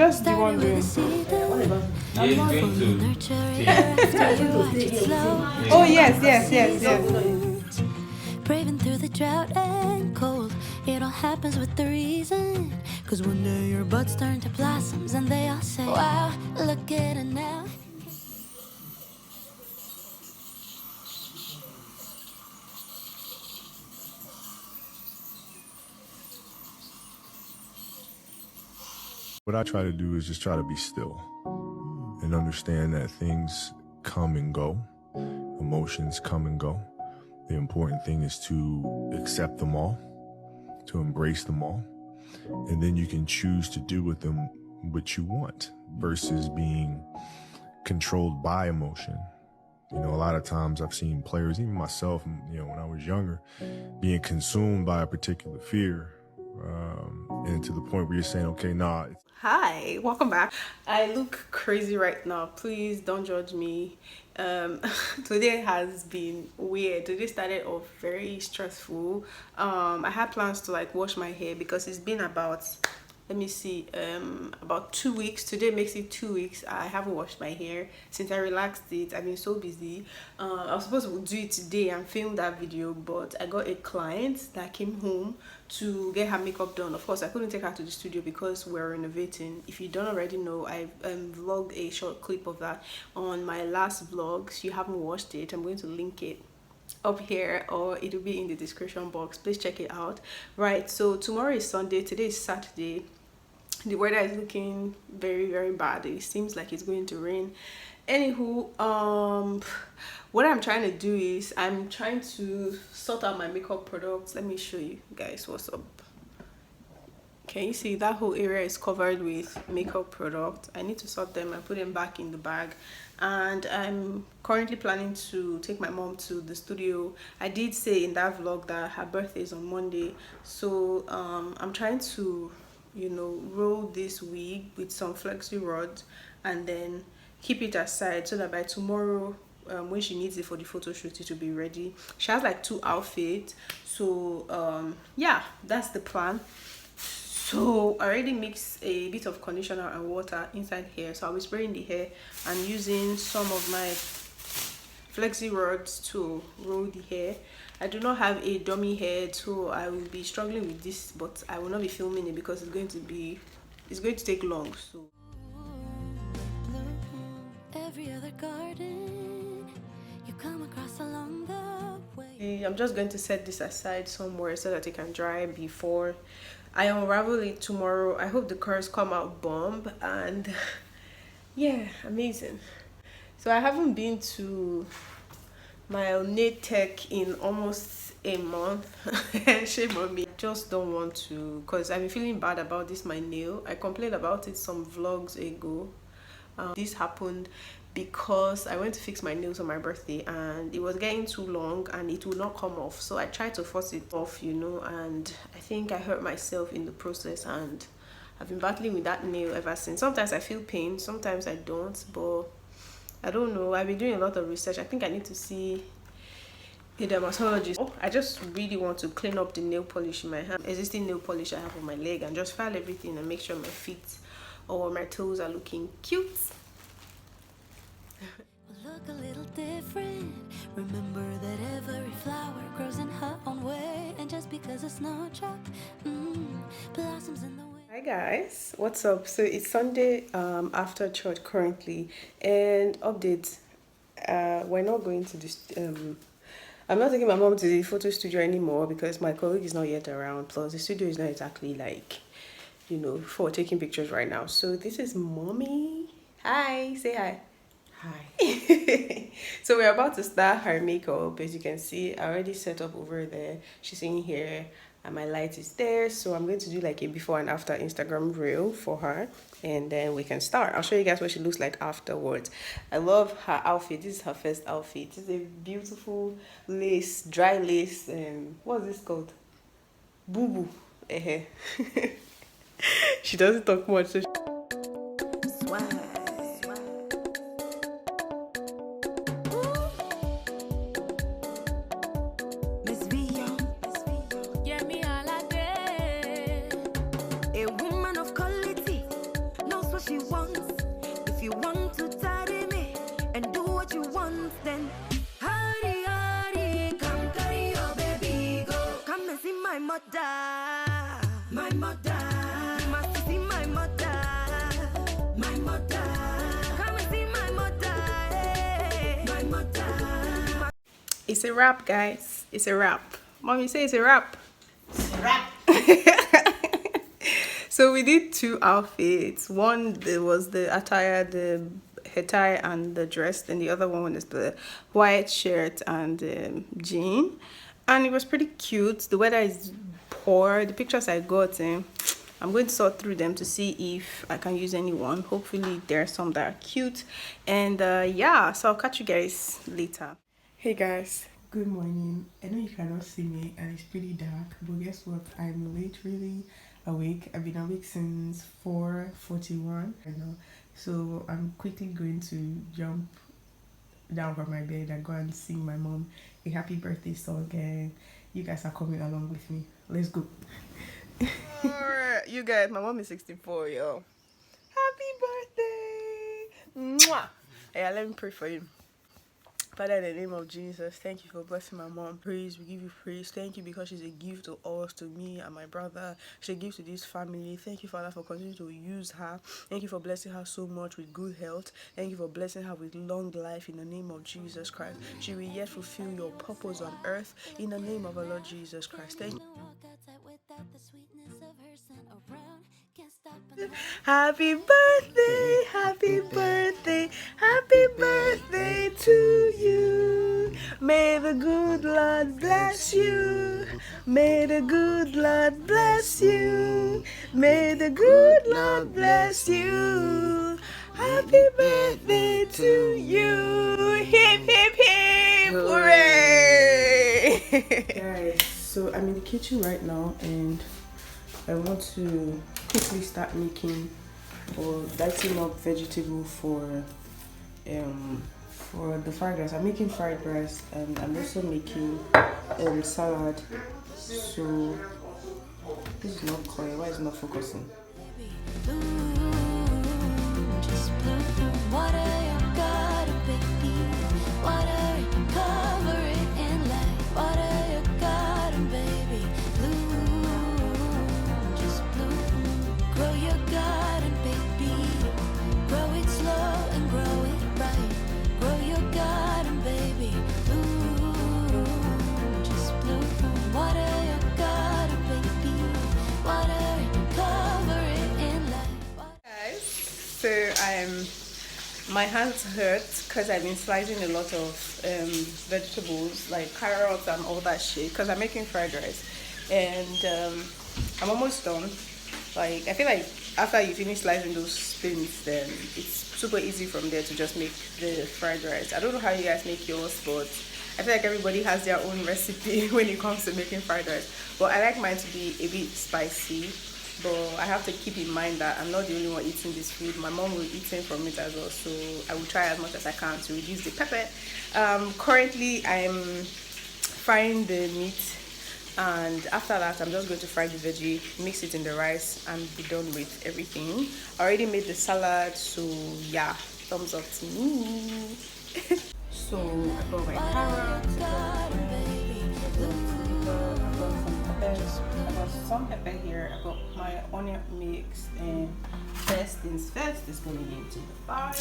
just the one doing. Yeah, it's going to. Oh yes. Braving through the drought and cold, it all happens with the reason. Cause one day your buds turn to blossoms and they all say, wow, look at it now. What I try to do is just try to be still and understand that things come and go, emotions come and go. The important thing is to accept them all, to embrace them all, and then you can choose to do with them what you want versus being controlled by emotion. You know, a lot of times I've seen players, even myself, you know, when I was younger, being consumed by a particular fear, and to the point where you're saying, okay, nah. Hi, welcome back. I look crazy right now. Please don't judge me. Today has been weird. Today started off very stressful. I had plans to like wash my hair because it's been about, let me see, about 2 weeks. Today makes it 2 weeks. I haven't washed my hair since I relaxed it. I've been so busy. I was supposed to do it today and film that video, but I got a client that came home to get her makeup done. Of course, I couldn't take her to the studio because we're renovating. If you don't already know, I vlogged a short clip of that on my last vlog. So you haven't watched it, I'm going to link it up here or it'll be in the description box. Please check it out. Right, so tomorrow is Sunday, today is Saturday. The weather is looking very bad. It seems like it's going to rain. Anywho, what I'm trying to do is I'm trying to sort out my makeup products. Let me show you guys what's up. Can you see that whole area is covered with makeup products? I need to sort them and put them back in the bag. And I'm currently planning to take my mom to the studio. I did say in that vlog that her birthday is on Monday, so I'm trying to, you know, roll this wig with some flexi rods and then keep it aside so that by tomorrow, when she needs it for the photo shoot, it will be ready. She has like 2 outfits, so yeah, that's the plan. So I already mixed a bit of conditioner and water inside here, so I'll be spraying the hair and using some of my flexi rods to roll the hair. I do not have a dummy head, so I will be struggling with this, but I will not be filming it because it's going to take long. So Every other garden you come across along the way. I'm just going to set this aside somewhere so that it can dry before I unravel it tomorrow. I hope the curls come out bomb and yeah, amazing. So I haven't been to my nail tech in almost a month. Shame on me. I just don't want to, because I've been feeling bad about this my nail. I complained about it some vlogs ago. This happened because I went to fix my nails on my birthday and it was getting too long and it would not come off, so I tried to force it off, you know, and I think I hurt myself in the process and I've been battling with that nail ever since. Sometimes I feel pain, sometimes I don't, but I don't know. I've been doing a lot of research. I think I need to see a dermatologist. I just really want to clean up the nail polish in my hand, existing nail polish I have on my leg, and just file everything and make sure my feet or my toes are looking cute. Look a little different. Remember that every flower grows in her own way, and just because a snowdrop blossoms in the wind. Hi guys, what's up? So it's Sunday after church currently, and update, we're not going to this I'm not taking my mom to the photo studio anymore because my colleague is not yet around, plus the studio is not exactly like, you know, for taking pictures right now. So this is mommy. Hi, say hi. Hi. So we're about to start her makeup. As you can see, I already set up over there. She's in here and my light is there, so I'm going to do like a before and after Instagram reel for her, and then we can start. I'll show you guys what she looks like afterwards. I love her outfit. This is her first outfit. It's a beautiful lace, dry lace, what's this called? Boo boo. She doesn't talk much, so swag. what you want, then hurry, hurry, come carry your baby, go. Come and see my mother. My mother. You must see my mother. My mother. Come and see my mother. Hey. My mother. It's a wrap, guys. It's a wrap. Mommy, say it's a wrap. It's a wrap. So we did 2 outfits. One there was the attire, the hair tie and the dress, and the other one is the white shirt and jean, and it was pretty cute. The weather is poor. The pictures I got, I'm going to sort through them to see if I can use anyone. Hopefully there are some that are cute, and yeah, so I'll catch you guys later. Hey guys, good morning. I know you cannot see me and it's pretty dark, but guess what? I'm literally awake. I've been awake since 4:41 right now, so I'm quickly going to jump down from my bed and go and sing my mom a happy birthday song, and you guys are coming along with me. Let's go. You guys, my mom is 64, yo. Happy birthday. Mwah. Yeah, let me pray for you. Father, in the name of Jesus, thank you for blessing my mom. Praise, we give you praise. Thank you because she's a gift to us, to me and my brother. She's a gift to this family. Thank you, Father, for continuing to use her. Thank you for blessing her so much with good health. Thank you for blessing her with long life in the name of Jesus Christ. She will yet fulfill your purpose on earth in the name of our Lord Jesus Christ. Thank you. Happy birthday, happy birthday, happy birthday to you. May the good Lord bless you. May the good Lord bless you. May the good Lord bless you. Happy birthday to you. Hip, hip, hip, hooray. Guys, so I'm in the kitchen right now and I want to quickly start making or dicing up vegetable for the fried rice. I'm making fried rice and I'm also making salad. So this is not clear. Why is it not focusing? So my hands hurt because I've been slicing a lot of vegetables like carrots and all that shit because I'm making fried rice, and I'm almost done. Like I feel like after you finish slicing those things, then it's super easy from there to just make the fried rice. I don't know how you guys make yours, but I feel like everybody has their own recipe when it comes to making fried rice. But I like mine to be a bit spicy. But I have to keep in mind that I'm not the only one eating this food. My mom will eat from it as well, so I will try as much as I can to reduce the pepper. Currently I'm frying the meat, and after that I'm just going to fry the veggie, mix it in the rice, and be done with everything. I already made the salad, so yeah, thumbs up to me. So I got my carrots, I got some pepper here. I got my onion mix, and first things first is going into the fire.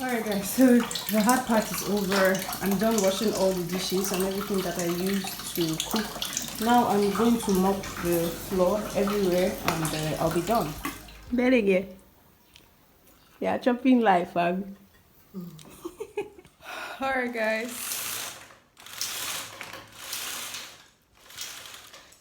Alright guys, so the hard part is over. I'm done washing all the dishes and everything that I used to cook. Now I'm going to mop the floor everywhere and I'll be done. There again. Yeah, chopping life, fam. Alright guys.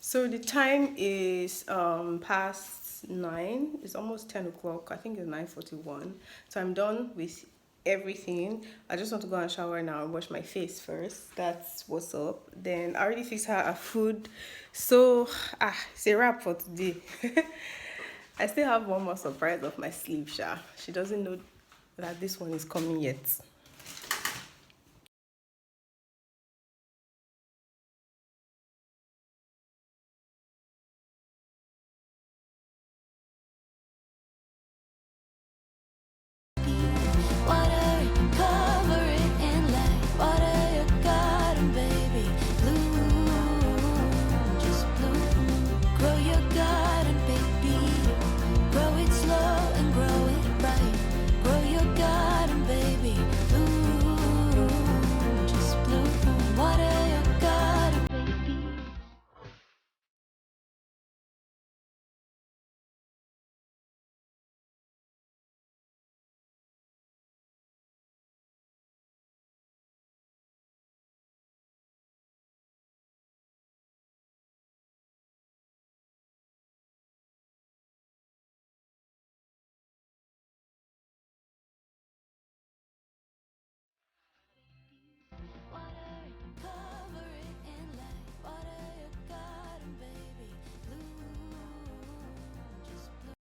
So the time is past 9. It's almost 10 o'clock. I think it's 9:41. So I'm done with everything. I just want to go and shower now and wash my face first. That's what's up. Then I already fixed her food, so it's a wrap for today. I still have one more surprise up my sleeve. She doesn't know that this one is coming yet.